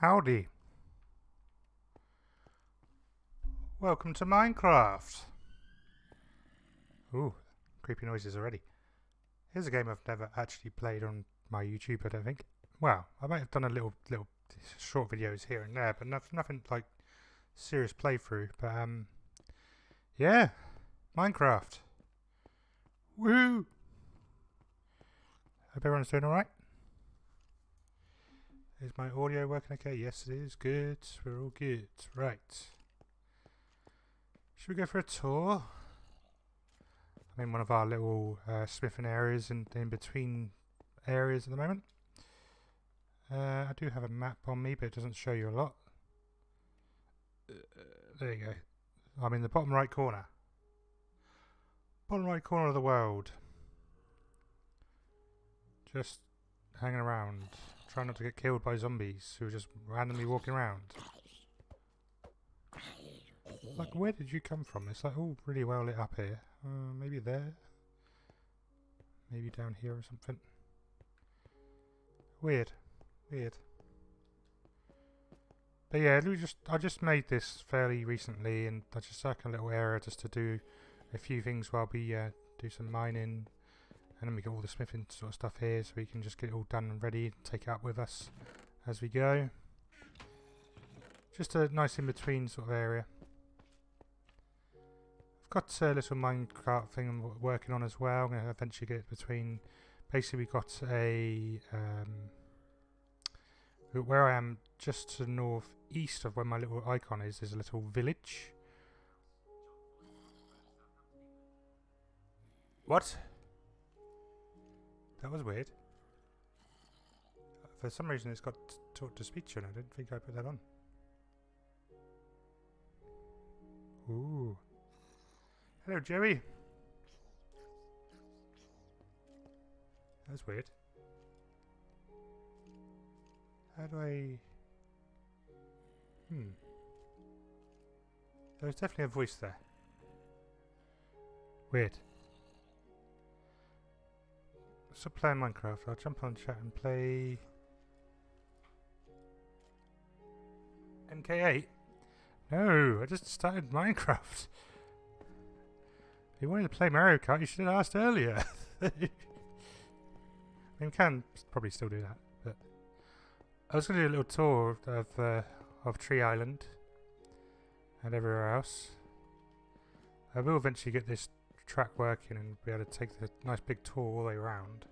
Howdy. Welcome to Minecraft. Ooh, creepy noises already. Here's a game I've never actually played on my YouTube, I don't think. Well, I might have done a little short videos here and there, but nothing like serious playthrough. But yeah, Minecraft. Woo! Hope everyone's doing alright. Is my audio working okay? Yes, it is. Good. We're all good. Right. Should we go for a tour? I'm in one of our little smithing areas and in between areas at the moment. I do have a map on me, but it doesn't show you a lot. There you go. I'm in the bottom right corner. Bottom right corner of the world. Just hanging around. Trying not to get killed by zombies who are just randomly walking around. Like, where did you come from? It's like all really well lit up here. Maybe there. Maybe down here or something. Weird. Weird. But yeah, I just made this fairly recently, and I just stuck a little area just to do a few things while we do some mining. And then we got all the smithing sort of stuff here, so we can just get it all done and ready and take it up with us as we go. Just a nice in-between sort of area. I've got a little minecart thing I'm working on as well. I'm going to eventually get it between. Basically, we've got a where I am, just to the northeast of where my little icon is. There's a little village. What? That was weird. For some reason, it's got talk to speech on. I didn't think I put that on. Ooh. Hello, Joey. That's weird. How do I... There was definitely a voice there. Weird. Stop playing Minecraft. I'll jump on chat and play... MK8? No, I just started Minecraft. If you wanted to play Mario Kart, you should have asked earlier. I mean, we can probably still do that, but I was going to do a little tour of Tree Island and everywhere else. I will eventually get this track working and be able to take the nice big tour all the way around.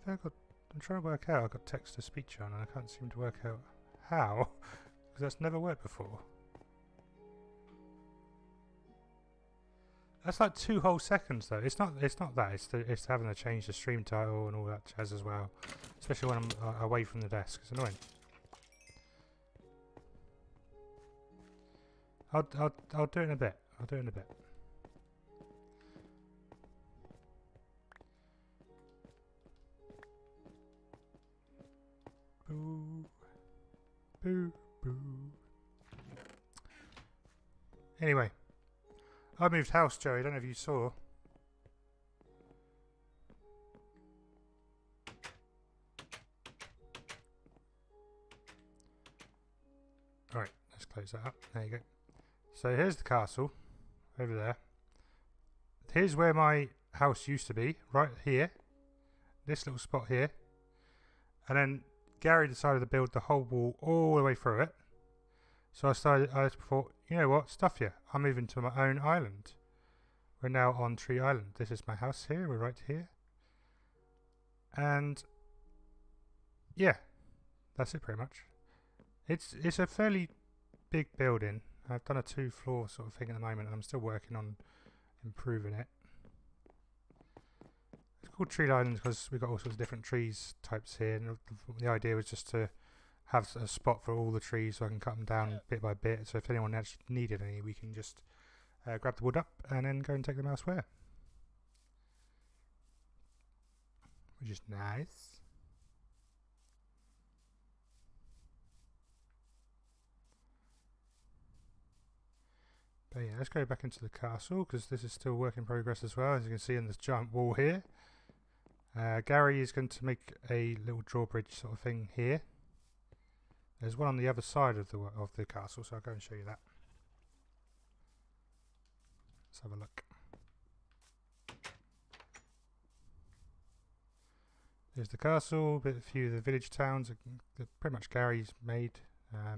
I'm trying to work out. I've got text to speech on and I can't seem to work out how, because that's never worked before. That's like 2 whole seconds though. It's not that. It's having to change the stream title and all that jazz as well. Especially when I'm away from the desk. It's annoying. I'll do it in a bit. I'll do it in a bit. Boo. Boo. Boo. Anyway. I moved house, Joey. I don't know if you saw. Alright, let's close that up. There you go. So here's the castle. Over there. Here's where my house used to be. Right here. This little spot here. And then Gary decided to build the whole wall all the way through it. So I thought, you know what, stuff you. I'm moving to my own island. We're now on Tree Island. This is my house here. We're right here. And yeah, that's it pretty much. It's a fairly big building. I've done a 2-floor sort of thing at the moment, and I'm still working on improving it. It's called Tree Island because we've got all sorts of different trees types here, and the idea was just to have a spot for all the trees so I can cut them down bit by bit. So if anyone actually needed any, we can just grab the wood up and then go and take them elsewhere. Which is nice. But yeah, let's go back into the castle because this is still work in progress as well, as you can see in this giant wall here. Gary is going to make a little drawbridge sort of thing here. There's one on the other side of the castle, so I'll go and show you that. Let's have a look. There's the castle, a few of the village towns that pretty much Gary's made. I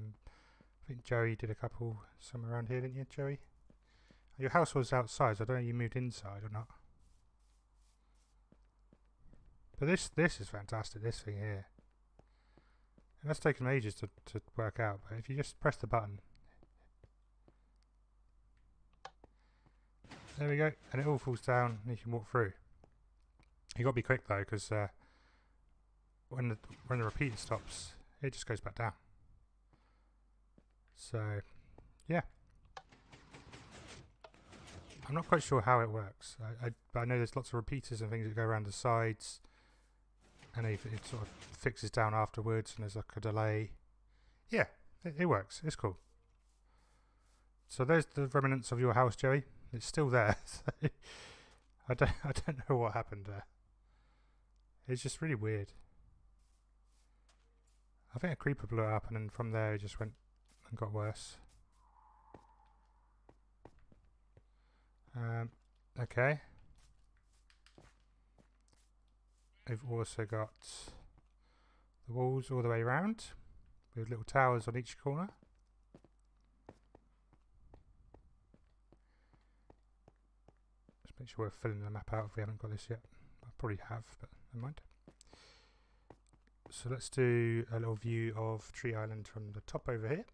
think Joey did a couple somewhere around here, didn't you, Joey? Your house was outside, so I don't know if you moved inside or not. But this is fantastic, this thing here. And that's taken ages to work out, but if you just press the button. There we go, and it all falls down and you can walk through. You got to be quick though, because when the repeater stops, it just goes back down. So, yeah. I'm not quite sure how it works. I know there's lots of repeaters and things that go around the sides, and it sort of fixes down afterwards, and there's like a delay. Yeah, it works. It's cool. So there's the remnants of your house, Joey. It's still there. So I don't know what happened there. It's just really weird. I think a creeper blew it up, and then from there it just went and got worse. Okay. We've also got the walls all the way around with little towers on each corner. Just make sure we're filling the map out if we haven't got this yet. I probably have, but never mind. So let's do a little view of Tree Island from the top over here.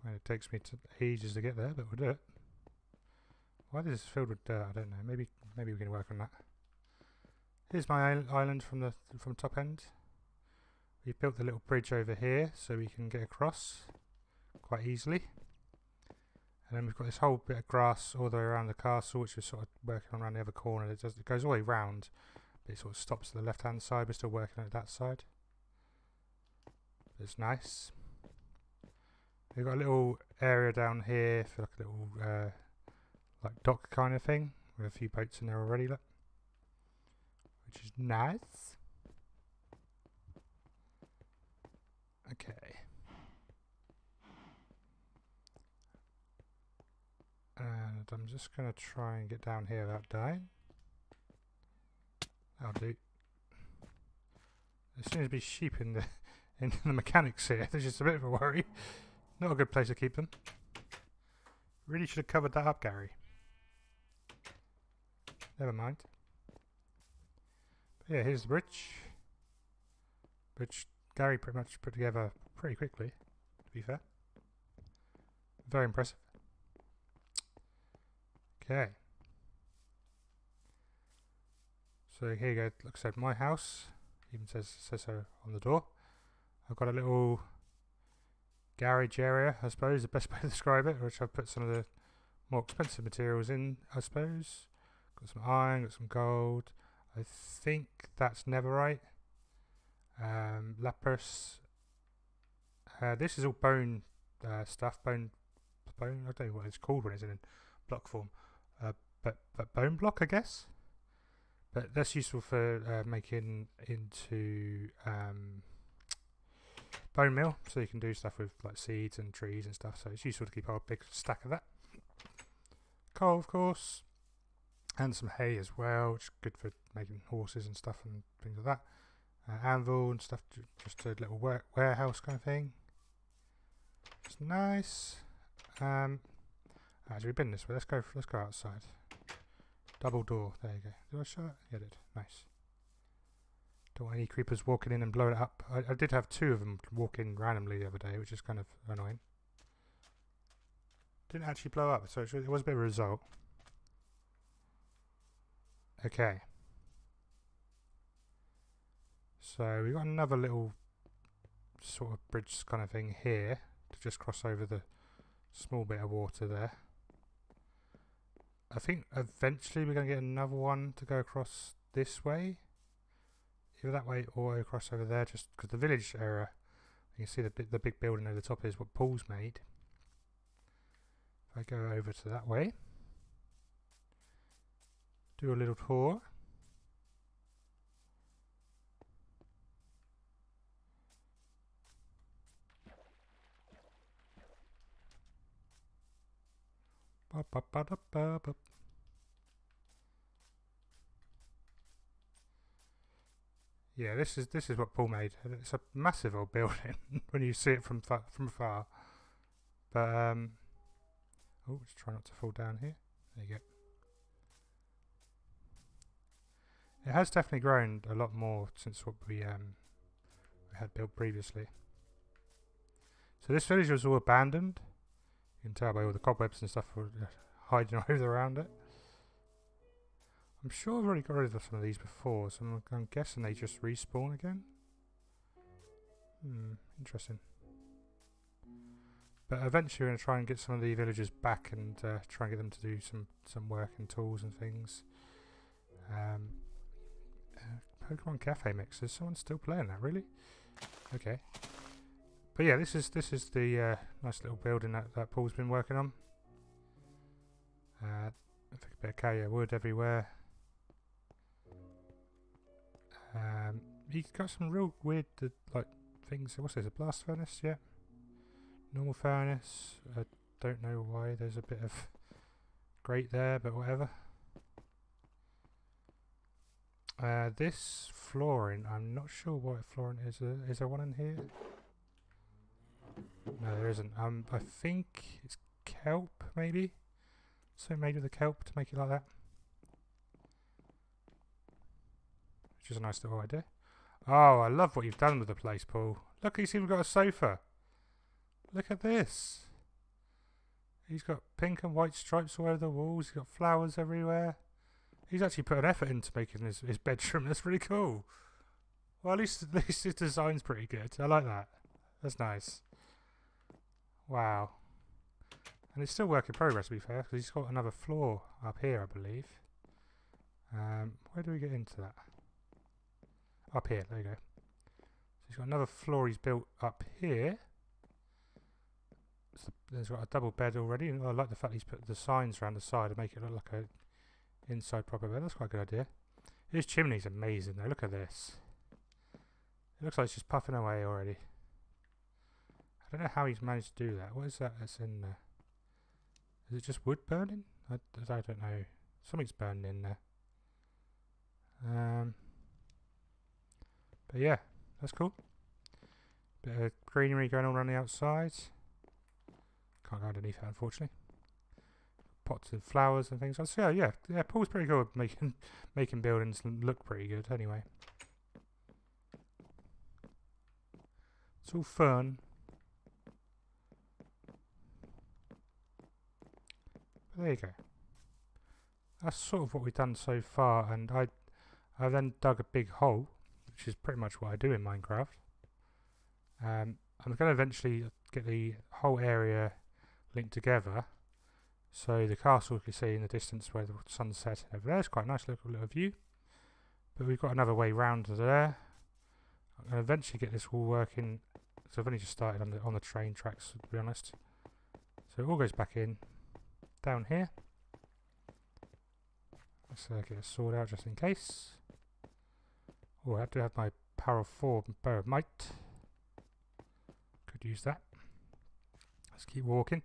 And it takes me ages to get there, but we'll do it. Why this is filled with dirt, I don't know. Maybe we can work on that. Here's my island from top end. We've built the little bridge over here so we can get across quite easily. And then we've got this whole bit of grass all the way around the castle, which is sort of working on around the other corner. It goes all the way round, but it sort of stops at the left-hand side. We're still working at that side. It's nice. We've got a little area down here for like a little like dock kind of thing with a few boats in there already, look, which is nice. Okay. And I'm just going to try and get down here without dying. That'll do. There seems to be sheep in the mechanics here. There's just a bit of a worry. Not a good place to keep them. Really should have covered that up, Gary. Never mind. But yeah, here's the bridge. Which Gary pretty much put together pretty quickly, to be fair. Very impressive. Okay. So here you go. Looks like my house. Even says so on the door. I've got a little garage area, I suppose, the best way to describe it, which I've put some of the more expensive materials in, I suppose. Got some iron, got some gold. I think that's netherite. Lapis. This is all bone stuff. Bone. I don't know what it's called when it's in block form. But bone block, I guess. But that's useful for making into bone meal, so you can do stuff with like seeds and trees and stuff, so it's useful to keep a big stack of that. Coal, of course, and some hay as well, which is good for making horses and stuff and things like that. Anvil and stuff, just a little warehouse kind of thing. It's nice. Actually, we've been this way. Let's go outside. Double door. There you go. Did I show it? Yeah, I did. Nice. Don't want any creepers walking in and blowing it up. I did have two of them walk in randomly the other day, which is kind of annoying. Didn't actually blow up, so it was a bit of a result. Okay. So we've got another little sort of bridge kind of thing here to just cross over the small bit of water there. I think eventually we're going to get another one to go across this way. Either that way or across over there, just because the village area, you can see the big building over the top is what Paul's made. I go over to that way, do a little tour. Yeah, this is what Paul made. It's a massive old building when you see it from far. But oh, just try not to fall down here. There you go. It has definitely grown a lot more since what we had built previously. So this village was all abandoned. You can tell by all the cobwebs and stuff hiding over around it. I'm sure I've already got rid of some of these before, so I'm guessing they just respawn again. Interesting. But eventually we're going to try and get some of the villagers back and try and get them to do some work and tools and things. Pokemon Cafe mix. Is someone still playing that? Really? Okay. But yeah, this is the nice little building that Paul's been working on. I think a bit of Kaya wood everywhere. He's got some real weird like things. What's this? A blast furnace? Yeah. Normal furnace. I don't know why there's a bit of grate there, but whatever. This flooring, I'm not sure what flooring is. Is there one in here? No, there isn't. I think it's kelp, maybe. So made with the kelp to make it like that. Which is a nice little idea. Oh, I love what you've done with the place, Paul. Look, he's even got a sofa. Look at this. He's got pink and white stripes all over the walls. He's got flowers everywhere. He's actually put an effort into making his bedroom. That's really cool. Well, at least his design's pretty good. I like that. That's nice. Wow. And it's still work in progress, to be fair, because he's got another floor up here, I believe. Where do we get into that? Up here, there you go. So he's got another floor he's built up here. So there's got a double bed already, and I like the fact he's put the signs around the side to make it look like a inside proper bed. That's quite a good idea. His chimney's amazing though, look at this. It looks like it's just puffing away already. I don't know how he's managed to do that. What is that that's in there? Is it just wood burning? I don't know. Something's burning in there. But yeah, that's cool. Bit of greenery going all around the outside. Can't go underneath it, unfortunately. Pots of flowers and things. So yeah, Paul's pretty good at making buildings look pretty good. Anyway, it's all fun. But there you go. That's sort of what we've done so far, and I then dug a big hole, which is pretty much what I do in Minecraft. I'm going to eventually get the whole area linked together, so the castle you can see in the distance where the sun's setting over there. It's quite a nice little view. But we've got another way round to there. I'm going to eventually get this all working. So I've only just started on the train tracks, to be honest. So it all goes back in down here. Let's get a sword out just in case. Oh, I have to have my power of 4 bow of might. Could use that. Let's keep walking.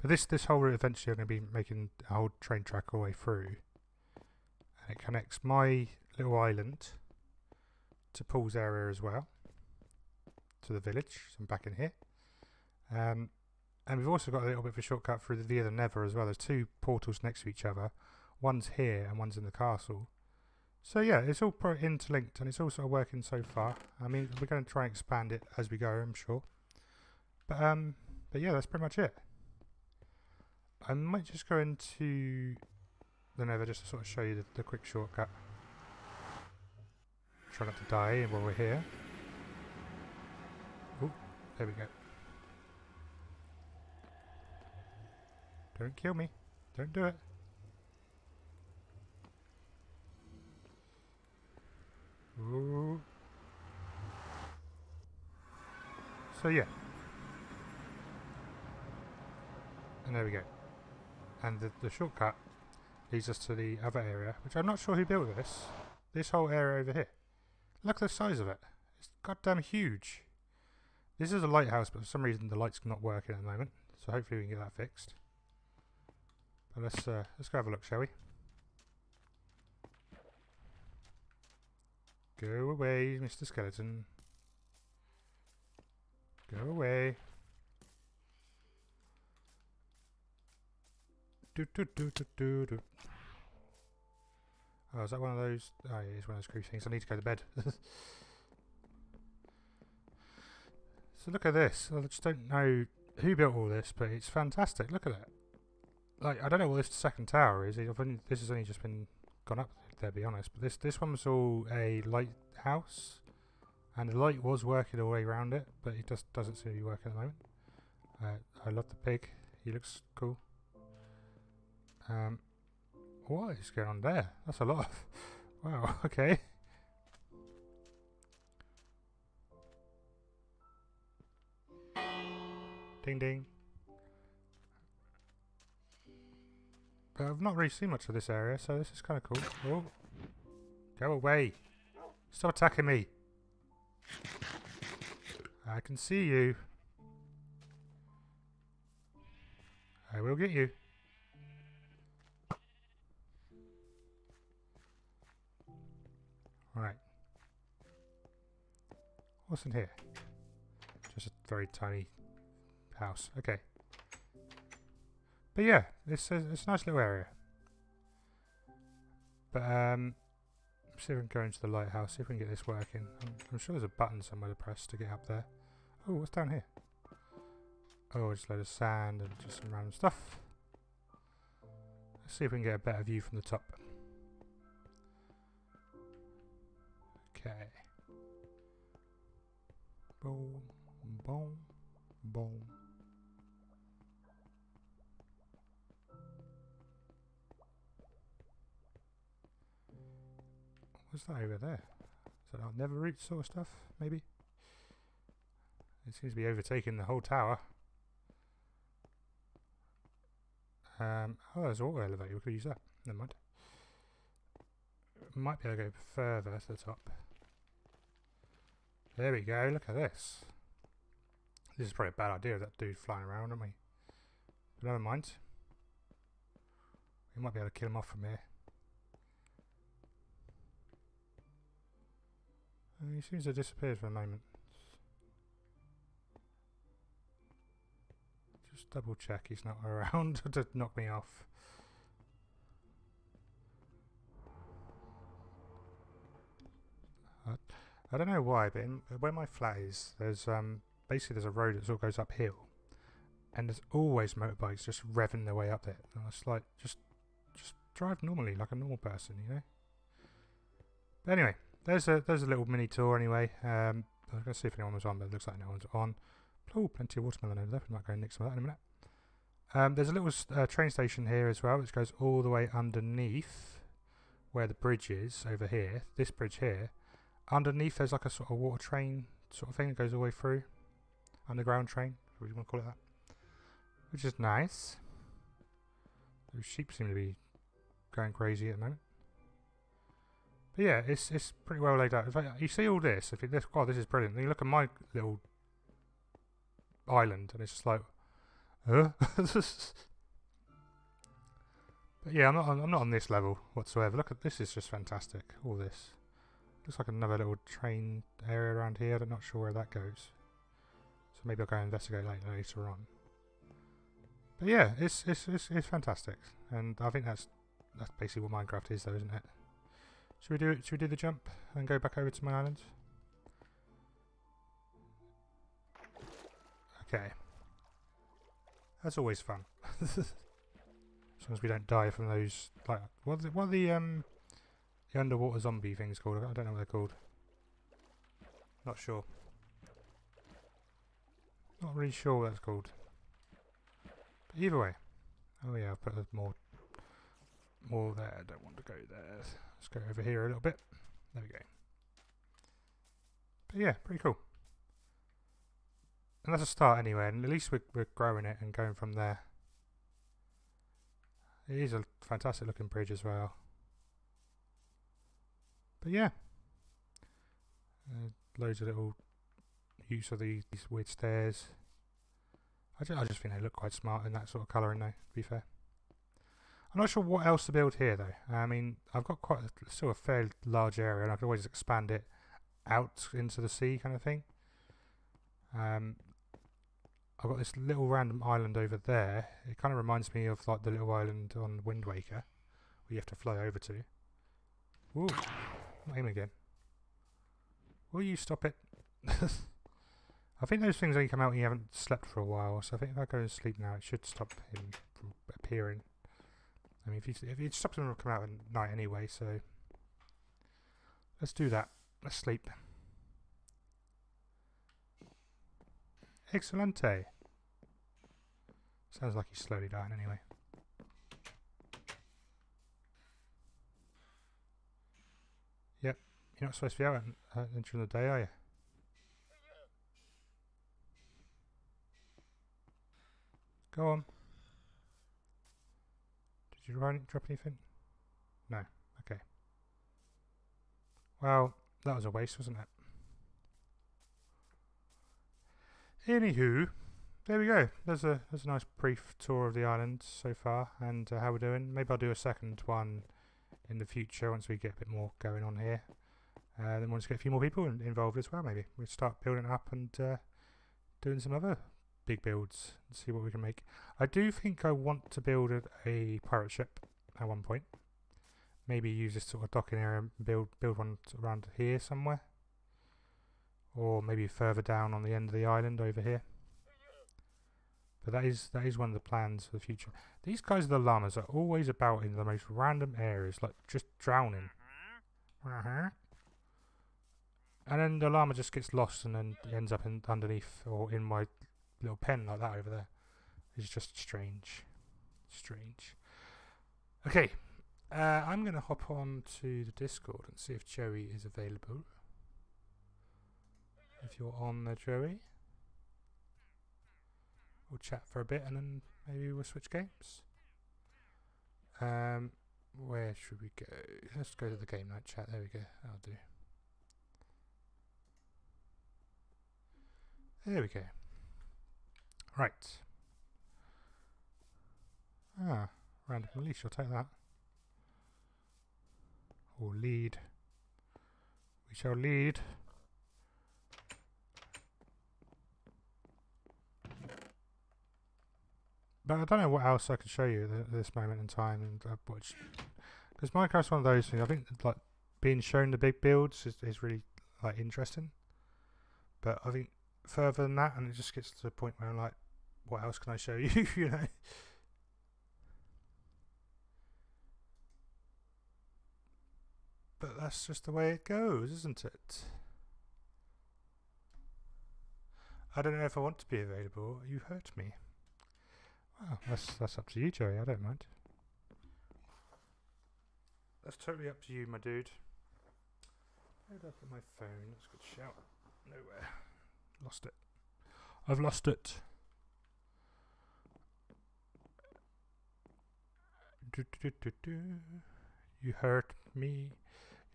But this whole route eventually I'm going to be making a whole train track all the way through. And it connects my little island to Paul's area as well. To the village. So I'm back in here. And we've also got a little bit of a shortcut through the Nether as well. There's two portals next to each other. One's here and one's in the castle. So yeah, it's all interlinked and it's all sort of working so far. I mean, we're going to try and expand it as we go, I'm sure. But yeah, that's pretty much it. I might just go into the Nether just to sort of show you the quick shortcut. Try not to die while we're here. Oh, there we go. Don't kill me. Don't do it. Ooh. So yeah. And there we go. And the shortcut leads us to the other area, which I'm not sure who built this. This whole area over here. Look at the size of it. It's goddamn huge. This is a lighthouse, but for some reason the light's not working at the moment. So hopefully we can get that fixed. But let's go have a look, shall we? Go away, Mr. Skeleton. Go away. Do do do do do do. Oh, is that one of those? Oh, yeah, it's one of those creepy things. I need to go to bed. So look at this. I just don't know who built all this, but it's fantastic. Look at it. Like, I don't know what this second tower is. This has only just been gone up there, to be honest. But this one was all a lighthouse, and the light was working all the way around it, but it just doesn't seem to be working at the moment. I love the pig. He looks cool. What is going on there? That's a lot of... Wow, okay. Ding ding. But I've not really seen much of this area, so this is kind of cool. Oh. Go away. Stop attacking me. I can see you. I will get you. Right. What's in here? Just a very tiny house. Okay. But yeah, it's a nice little area. But see if we can go into the lighthouse, see if we can get this working. I'm sure there's a button somewhere to press to get up there. Oh, what's down here? Oh, just a load of sand and just some random stuff. Let's see if we can get a better view from the top. Okay. Boom, boom, boom. What's that over there? Is that like never root sort of stuff, maybe? It seems to be overtaking the whole tower. Oh, there's an auto elevator. We could use that. Never mind. Might be able to go further to the top. There we go. Look at this. This is probably a bad idea, that dude flying around, aren't we? But never mind. We might be able to kill him off from here. He seems to have disappeared for a moment. Just double check he's not around to knock me off. I don't know why, but where my flat is, there's basically there's a road that sort of goes uphill, and there's always motorbikes just revving their way up it. And it's like just drive normally like a normal person, you know. But anyway, there's a little mini tour anyway. I was going to see if anyone was on, but it looks like no one's on. Oh, plenty of watermelon over there. We might go and nick some of that in a minute. There's a little train station here as well, which goes all the way underneath where the bridge is over here. This bridge here. Underneath there's like a sort of water train sort of thing that goes all the way through. Underground train, what do you want to call it that? Which is nice. Those sheep seem to be going crazy at the moment. But yeah, it's pretty well laid out. In fact, you see all this, if you this, oh, this is brilliant. Then you look at my little island and it's just like, huh? But yeah, I'm not on this level whatsoever. Look at this, is just fantastic. All this. Looks like another little train area around here. I'm not sure where that goes. So maybe I'll go investigate later on. But yeah, it's fantastic. And I think that's basically what Minecraft is though, isn't it? Should we do the jump and go back over to my island? Okay. That's always fun. As long as we don't die from those, like, what are the underwater zombie things called? I don't know what they're called. Not sure. Not really sure what that's called. But either way. Oh yeah, I've put more there. I don't want to go there. Let's go over here a little bit. There we go. But yeah, pretty cool. And that's a start anyway, and at least we're growing it and going from there. It is a fantastic looking bridge as well. But yeah, loads of little use of these weird stairs. I just think they look quite smart in that sort of colouring though, to be fair. I'm not sure what else to build here though. I mean, I've got still a fairly large area and I can always expand it out into the sea kind of thing. I've got this little random island over there. It kind of reminds me of like the little island on Wind Waker, where you have to fly over to. Ooh, not him again. Will you stop it? I think those things only come out when you haven't slept for a while, so I think if I go to sleep now, it should stop him from appearing. I mean, if it stops him from coming out at night anyway, so let's do that. Let's sleep. Excelente. Sounds like he's slowly dying anyway. Yep, you're not supposed to be out during the day, are you? Go on. Did you drop anything? No. Okay. Well, that was a waste, wasn't it? Anywho, there we go. There's a nice brief tour of the island so far and how we're doing. Maybe I'll do a second one in the future once we get a bit more going on here. Then once we get a few more people involved as well, maybe we'll start building it up and doing some other big builds and see what we can make. I do think I want to build a pirate ship at one point. Maybe use this sort of docking area and build one around here somewhere. Or maybe further down on the end of the island over here. But that is one of the plans for the future. These guys, the llamas, are always about in the most random areas, like just drowning. And then the llama just gets lost and then ends up underneath or in my little pen like that over there. It's just strange. Strange. Okay, I'm going to hop on to the Discord and see if Joey is available. If you're on there, Joey, we'll chat for a bit and then maybe we'll switch games. Where should we go? Let's go to the game night chat. There we go. That'll do. There we go. Right. Random release. I'll take that. Or lead. We shall lead. But I don't know what else I can show you at this moment in time, and because Minecraft's one of those things. I think like being shown the big builds is really like interesting. But I think further than that, and it just gets to the point where I'm like, what else can I show you? You know. But that's just the way it goes, isn't it? I don't know if I want to be available. You hurt me. Well, that's up to you, Joey. I don't mind. That's totally up to you, my dude. Where did I put my phone? That's a good shout. Nowhere. Lost it. I've lost it. You hurt me.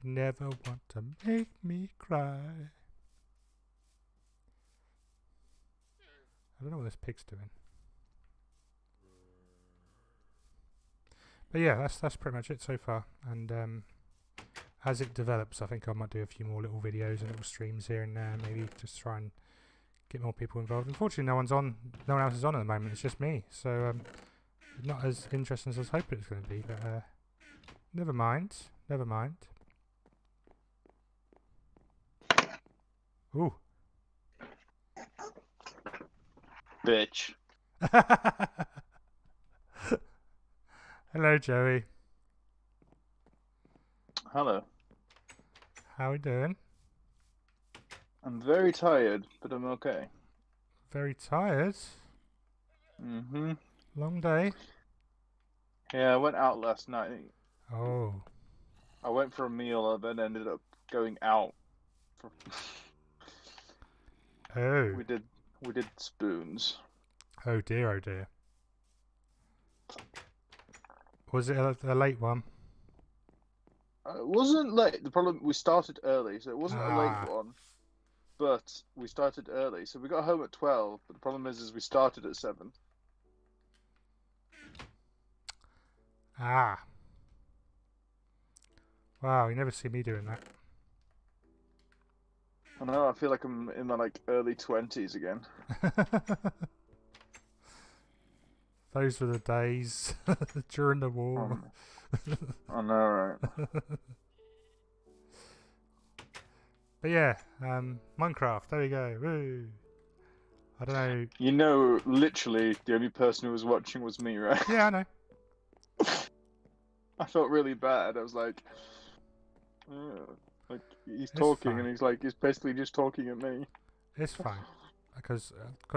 You never want to make me cry. I don't know what this pig's doing. But yeah, that's pretty much it so far. And as it develops, I think I might do a few more little videos and little streams here and there. Maybe just try and get more people involved. Unfortunately, no one else is on at the moment. It's just me. So not as interesting as I was hoping it was going to be. But never mind. Never mind. Ooh. Bitch. Hello, Joey. Hello. How are we doing? I'm very tired, but I'm okay. Very tired? Mm-hmm. Long day? Yeah, I went out last night. Oh. I went for a meal and then ended up going out. Oh. We did spoons. Oh dear, oh dear. Was it a late one? It wasn't late. The problem, we started early, so it wasn't a late Ah, one. But we started early, so we got home at 12. But the problem is we started at 7. ah. Wow, you never see me doing that. I know. I feel like I'm in my like early 20s again. Those were the days during the war. I know, right? But yeah, Minecraft. There we go. Woo. I don't know. You know, literally, the only person who was watching was me, right? Yeah, I know. I felt really bad. I was like, he's talking, fine. and he's basically just talking at me. It's fine. Because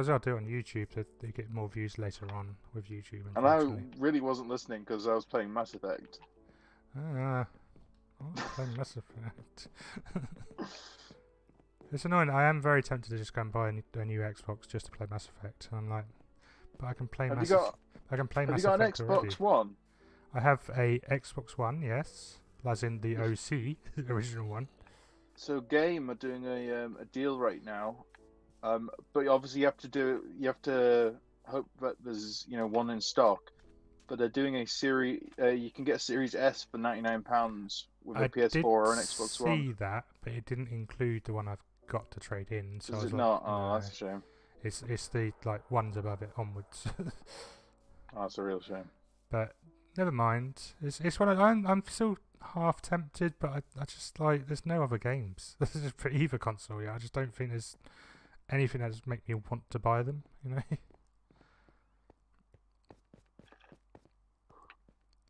I'll do it on YouTube, so they get more views later on with YouTube. And I really wasn't listening because I was playing Mass Effect. I'm playing Mass Effect. It's annoying. I am very tempted to just go and buy a new Xbox just to play Mass Effect. And I'm like, but I can play Mass Effect. I can play Mass Effect Have you got an Xbox One? I have a Xbox One, yes, as in the OC, the original one. So Game are doing a deal right now. But obviously you have to hope that there's one in stock. But they're doing a series. You can get a Series S for £99 with a PS4 or an Xbox One. I did see that, but it didn't include the one I've got to trade in. So Does I was it like, not? Oh, no. that's a shame. It's the ones above it onwards. Oh, that's a real shame. But never mind. It's one I'm still half tempted, but I just there's no other games for either console. Yeah, I just don't think there's anything that make me want to buy them.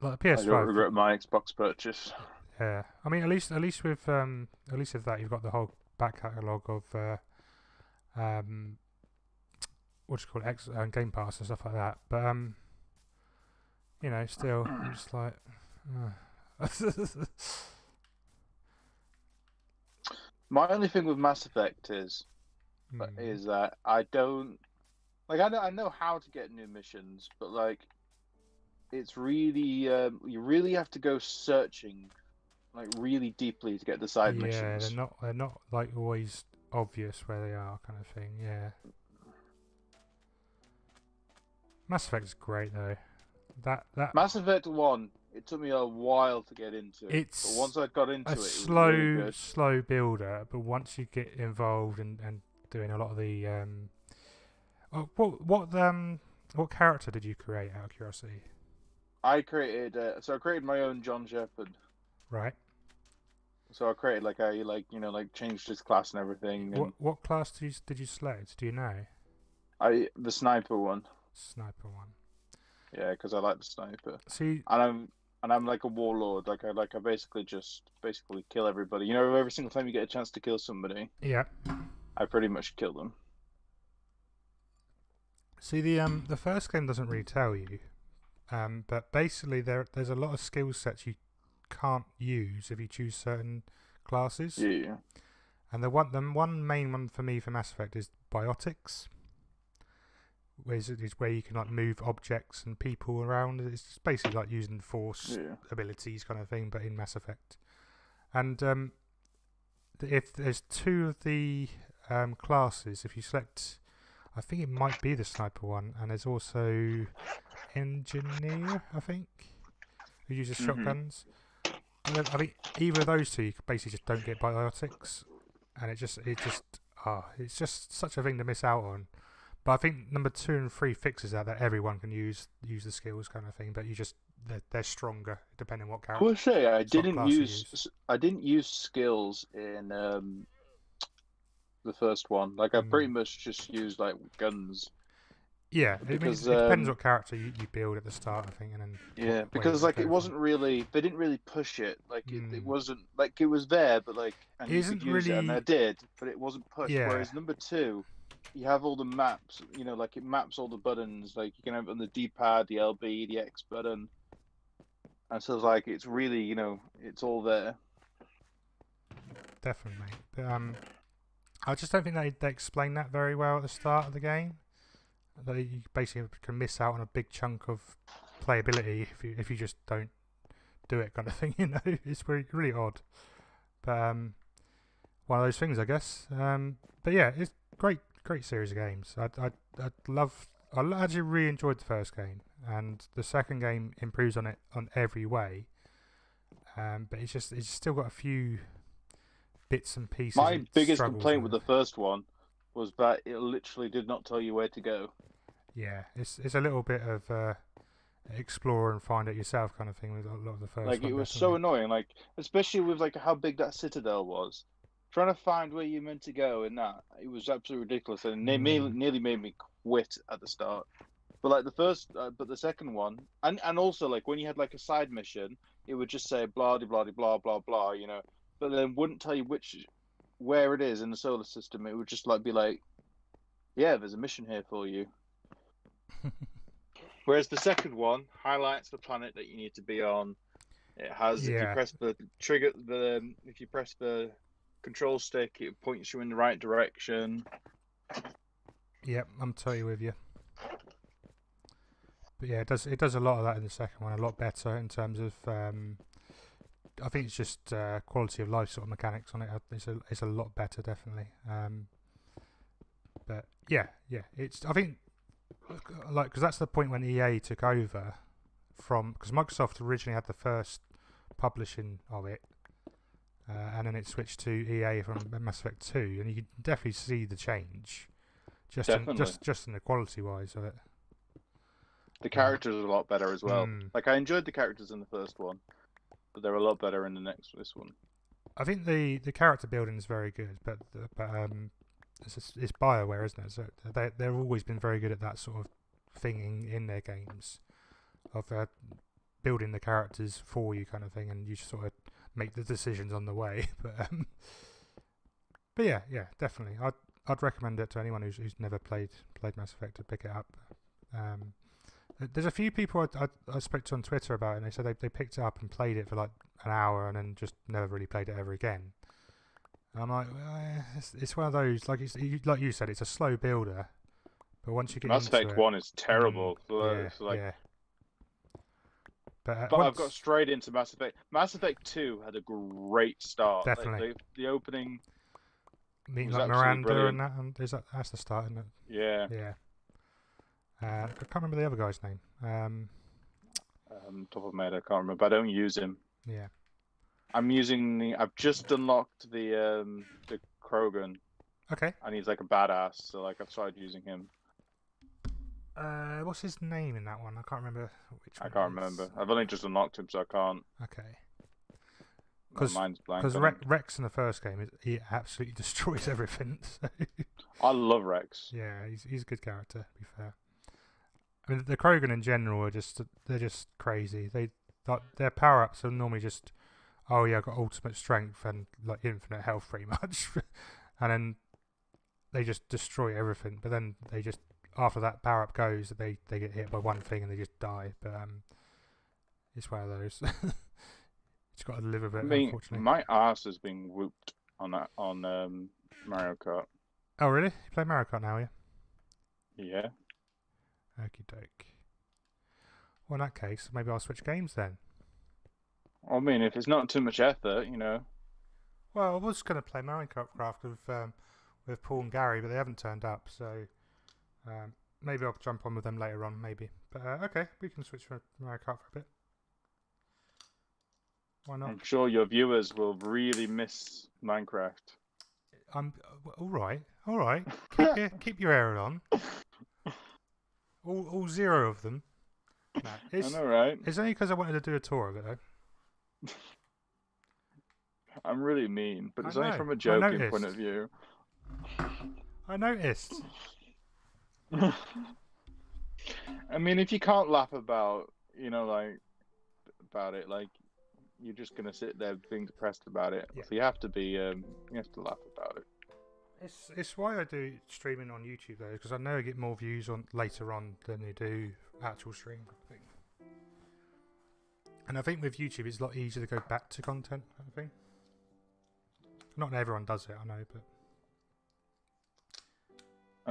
Like the PS5. I don't regret my Xbox purchase. Yeah, I mean at least with that you've got the whole back catalogue of what do you call it, Game Pass and stuff like that. But still, I'm just like. My only thing with Mass Effect is that I don't I know how to get new missions, but it's really you really have to go searching really deeply to get the side missions. Yeah, they're not always obvious where they are, kind of thing. Yeah. Mass Effect's great though. That Mass Effect 1, it took me a while to get into. But once I got into it, it was really good. Slow builder, but once you get involved and doing a lot of the what character did you create out of curiosity? I created my own John Shepherd. Right. So I created changed his class and everything. And what class did you select? Do you know? The sniper one. Sniper one. Yeah, because I like the sniper. See, and I'm like a warlord. I basically kill everybody. Every single time you get a chance to kill somebody. Yeah. I pretty much kill them. See, the first game doesn't really tell you, but basically there's a lot of skill sets you can't use if you choose certain classes. Yeah. And the one main one for me for Mass Effect is biotics. Is where you can move objects and people around. It's just basically like using force abilities kind of thing, but in Mass Effect. And if there's two of the classes, if you select, I think it might be the sniper one, and there's also engineer, I think, who uses shotguns. And I think either of those two, you basically just don't get biotics, and it's just such a thing to miss out on. But I think number 2 and 3 fixes that everyone can use the skills kind of thing, but they're stronger depending on what character. I will say I didn't use skills in the first one. I pretty much just used guns. Yeah, it depends what character you build at the start, I think, and then because it wasn't really, they didn't really push it. It wasn't it was there, but and you could use it, and I did, but it wasn't pushed. Yeah. Whereas number 2. You have all the maps, it maps all the buttons. You can have it on the D-pad, the LB, the X button. And so it's really, it's all there. Definitely. But, I just don't think they explain that very well at the start of the game. That you basically can miss out on a big chunk of playability if you just don't do it, kind of thing. You know, it's really odd. But one of those things, I guess. But yeah, it's great series of games. I actually really enjoyed the first game, and the second game improves on it on every way. But it's still got a few bits and pieces. My biggest complaint with the first one was that it literally did not tell you where to go. Yeah, it's a little bit of explore and find it yourself kind of thing with a lot of the first. Like, one, it was definitely. so annoying. Like, especially with like how big that citadel was. Trying to find where you meant to go and that, it was absolutely ridiculous, and it nearly made me quit at the start. But like the second one, and also like when you had like a side mission, it would just say blah blah blah blah blah, you know, but then wouldn't tell you where it is in the solar system. It would just like be like, yeah, there's a mission here for you. Whereas the second one highlights the planet that you need to be on. It has if you press the trigger if you press the control stick, it points you in the right direction. Yep, I'm totally with you. But yeah, it does a lot of that in the second one, a lot better in terms of. I think it's just quality of life sort of mechanics on it. It's a lot better, definitely. But yeah, I think like because that's the point when EA took over from, because Microsoft originally had the first publishing of it. And then it switched to EA from Mass Effect 2, and you can definitely see the change, just in the quality wise of it. The characters are a lot better as well. Like, I enjoyed the characters in the first one, but they're a lot better in this one. I think the character building is very good, but it's BioWare, isn't it? So they've always been very good at that sort of thing in their games, of building the characters for you, kind of thing, and you just sort of make the decisions on the way. But yeah, definitely. I'd recommend it to anyone who's never played Mass Effect to pick it up. There's a few people I spoke to on Twitter about it, and they said they picked it up and played it for like an hour and then just never really played it ever again. And I'm like, it's one of those, like you said, it's a slow builder, but once you get Mass into Effect 1 is terrible. Yeah. But I've got straight into Mass Effect. Mass Effect 2 had a great start. Definitely. Like, the opening. Meeting like Miranda brilliant. And that, and that's the start, isn't it? Yeah. Yeah. I can't remember the other guy's name. Top of my head, I can't remember. But I don't use him. Yeah. I've just unlocked the Krogan. Okay. And he's like a badass, so like I've started using him. What's his name in that one? I can't remember which one. I can't remember. I've only just unlocked him, so I can't. Okay. Mine's blank. Because Rex in the first game, he absolutely destroys everything. So. I love Rex. Yeah, he's a good character, to be fair. I mean, the Krogan in general they're just crazy. Their power ups are normally just, oh yeah, I've got ultimate strength and like infinite health, pretty much, and then they just destroy everything. But then they just, after that power up goes, they get hit by one thing and they just die. But it's one of those. It's got to live with it. Unfortunately, my ass is being whooped on Mario Kart. Oh really? You play Mario Kart now, yeah? Yeah. Okie doke. Well, in that case, maybe I'll switch games then. I mean, if it's not too much effort, you know. Well, I was going to play Mario Kart with Paul and Gary, but they haven't turned up, so maybe I'll jump on with them later on, maybe. But okay, we can switch for Mario Kart for a bit. Why not? I'm sure your viewers will really miss Minecraft. I'm all right. Keep your hair on. All 0 of them. No, I know, right? It's only because I wanted to do a tour of it, though. I'm really mean, but it's only from a joking point of view. I noticed. I mean, if you can't laugh about, about it, like, you're just gonna sit there being depressed about it. Yeah. So you have to be, you have to laugh about it. It's why I do streaming on YouTube though, because I know I get more views on later on than they do actual stream. I think. And I think with YouTube, it's a lot easier to go back to content. I think. Not everyone does it, I know, but.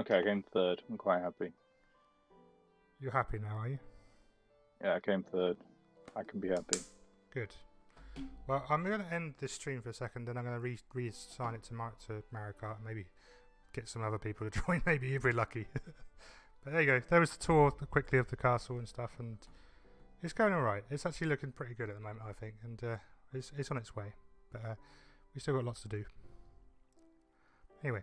Okay, I came third. I'm quite happy. You're happy now, are you? Yeah, I came third. I can be happy. Good. Well, I'm going to end this stream for a second, and I'm going to reassign it to Mario Kart. Maybe get some other people to join. Maybe if we're lucky. But there you go. There was the tour quickly of the castle and stuff, and it's going all right. It's actually looking pretty good at the moment, I think, and it's on its way. But we still got lots to do. Anyway,